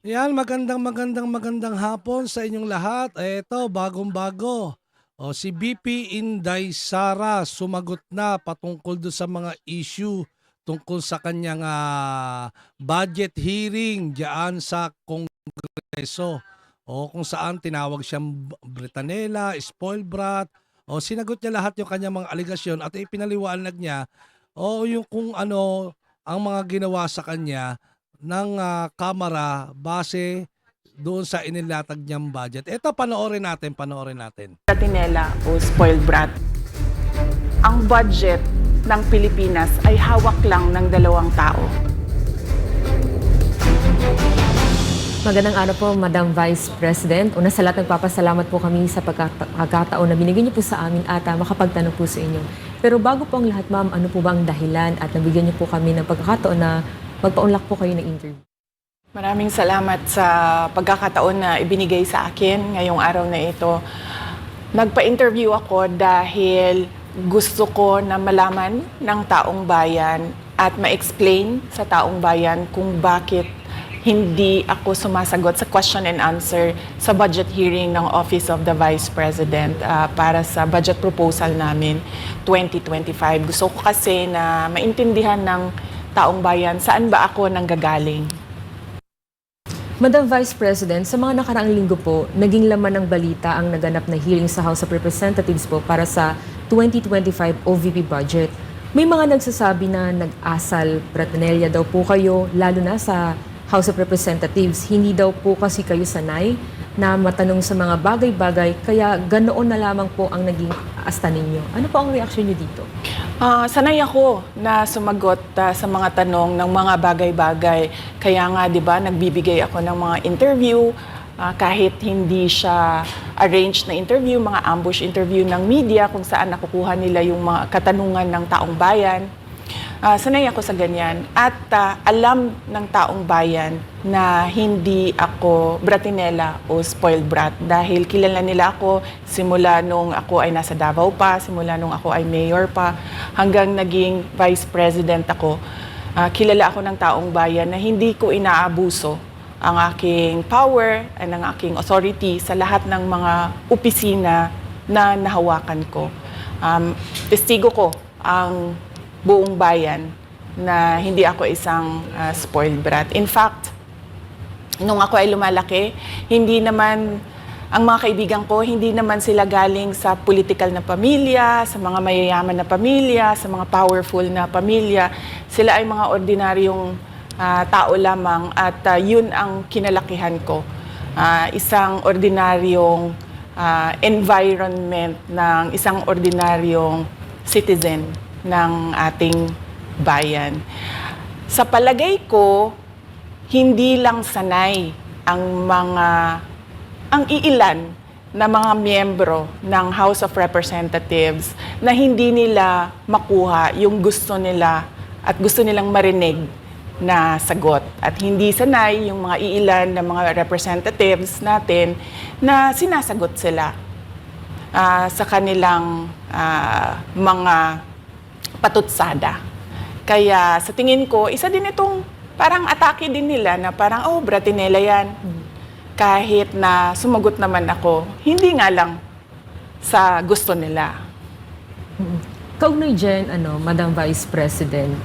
Yan, magandang hapon sa inyong lahat. Eto, bagong-bago. Si BP Inday Sara sumagot na patungkol do sa mga issue tungkol sa kanyang budget hearing diyan sa Kongreso. Kung saan tinawag siyang Britanela, spoiled brat. Sinagot niya lahat yung kanyang mga aligasyon at ipinaliwanag niya yung kung ano ang mga ginawa sa kanya ng Kamara base doon sa inilatag niyang budget. Ito panoorin natin. Tinela o spoiled brat. Ang budget ng Pilipinas ay hawak lang ng dalawang tao. Magandang araw po, Madam Vice President. Una sa lahat, nagpapasalamat po kami sa pagkakataon na binigyan niyo po sa amin at makapagtanong po sa inyo. Pero bago po ang lahat, ma'am, ano po ba ang dahilan at nabigyan niyo po kami ng pagkakataon na magpaunlak po kayo ng interview? Maraming salamat sa pagkakataon na ibinigay sa akin ngayong araw na ito. Nagpa-interview ako dahil gusto ko na malaman ng taong bayan at ma-explain sa taong bayan kung bakit hindi ako sumasagot sa question and answer sa budget hearing ng Office of the Vice President para sa budget proposal namin 2025. Gusto ko kasi na maintindihan ng taong bayan saan ba ako nanggagaling. Madam Vice President, sa mga nakaraang linggo po, naging laman ng balita ang naganap na hearing sa House of Representatives po para sa 2025 OVP budget. May mga nagsasabi na nag-asal Bratanella daw po kayo, lalo na sa House of Representatives. Hindi daw po kasi kayo sanay na matanong sa mga bagay-bagay, kaya ganoon na lamang po ang naging asta ninyo. Ano po ang reaksyon niyo dito? Sanay ako na sumagot sa mga tanong ng mga bagay-bagay. Kaya nga, di ba, nagbibigay ako ng mga interview, kahit hindi siya arranged na interview, mga ambush interview ng media kung saan nakukuha nila yung mga katanungan ng taong bayan. Sanay ako sa ganyan. At alam ng taong bayan na hindi ako Bratinella o spoiled brat dahil kilala nila ako simula nung ako ay nasa Davao pa, simula nung ako ay mayor pa, hanggang naging vice president ako. Kilala ako ng taong bayan na hindi ko inaabuso ang aking power at ang aking authority sa lahat ng mga opisina na nahawakan ko. Testigo ko ang buong bayan na hindi ako isang spoiled brat. In fact, nung ako ay lumalaki, hindi naman, ang mga kaibigan ko, hindi naman sila galing sa political na pamilya, sa mga mayayaman na pamilya, sa mga powerful na pamilya. Sila ay mga ordinaryong tao lamang at yun ang kinalakihan ko. Isang ordinaryong environment ng isang ordinaryong citizen ng ating bayan. Sa palagay ko, hindi lang sanay ang iilan na mga miyembro ng House of Representatives na hindi nila makuha yung gusto nila at gusto nilang marinig na sagot. At hindi sanay yung mga iilan na mga representatives natin na sinasagot sila sa kanilang mga patutsada. Kaya sa tingin ko, isa din itong parang atake din nila na parang, Bratinella yan. Kahit na sumagot naman ako, hindi nga lang sa gusto nila. Kaugnay dyan, Madam Vice President,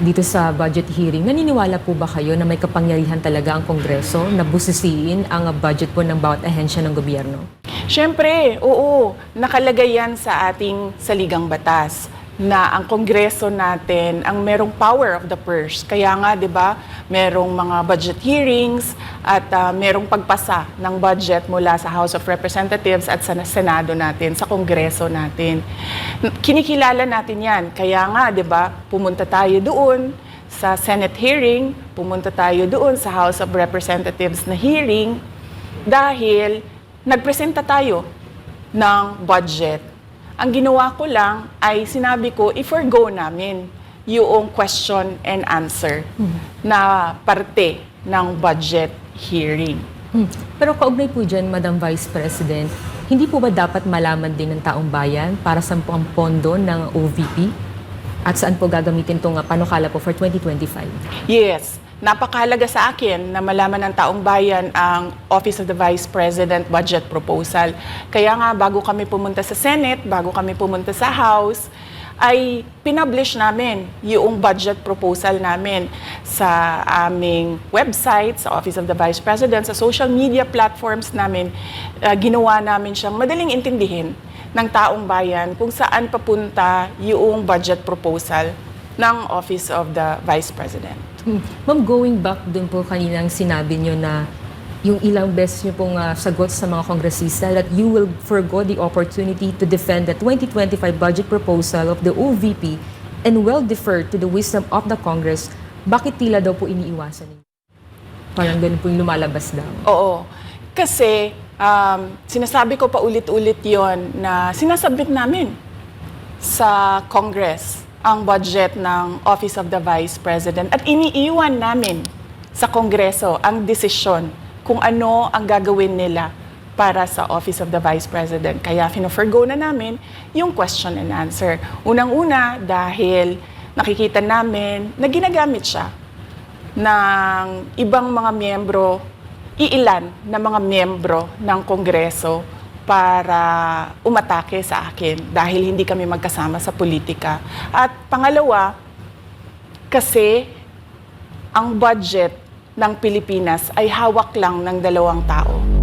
dito sa budget hearing, naniniwala po ba kayo na may kapangyarihan talaga ang Kongreso na busisiin ang budget po ng bawat ahensya ng gobyerno? Siyempre, oo. Nakalagay yan sa ating saligang batas na ang Kongreso natin ang merong power of the purse. Kaya nga, di ba, merong mga budget hearings at merong pagpasa ng budget mula sa House of Representatives at sa Senado natin, sa Kongreso natin. Kinikilala natin yan. Kaya nga, di ba, pumunta tayo doon sa Senate hearing, pumunta tayo doon sa House of Representatives na hearing dahil nagpresenta tayo ng budget. Ang ginawa ko lang ay sinabi ko, i-forgo namin yung question and answer na parte ng budget hearing. Pero kaugnay po dyan, Madam Vice President, hindi po ba dapat malaman din ng taong bayan para sa ang pondo ng OVP? At saan po gagamitin itong panukala po for 2025? Yes, napakahalaga sa akin na malaman ng taong bayan ang Office of the Vice President budget proposal. Kaya nga bago kami pumunta sa Senate, bago kami pumunta sa House, ay pinublish namin yung budget proposal namin sa aming website, sa Office of the Vice President, sa social media platforms namin. Ginawa namin siyang madaling intindihin ng taong bayan kung saan papunta yung budget proposal ng Office of the Vice President. Ma'am, going back dun po kaninang sinabi nyo na yung ilang beses nyo pong sagot sa mga kongresista that you will forgo the opportunity to defend the 2025 budget proposal of the OVP and will defer to the wisdom of the Congress, bakit tila daw po iniiwasan ninyo? Parang ganun po yung lumalabas daw. Oo. Kasi sinasabi ko pa ulit-ulit yon na sinasubmit namin sa Congress ang budget ng Office of the Vice President at iniiwan namin sa Kongreso ang desisyon kung ano ang gagawin nila para sa Office of the Vice President. Kaya fino-forgo na namin yung question and answer. Unang-una dahil nakikita namin na ginagamit siya ng ibang mga miyembro, iilan na mga miyembro ng Kongreso para umatake sa akin dahil hindi kami magkasama sa politika. At pangalawa, kasi ang budget ng Pilipinas ay hawak lang ng 2 tao.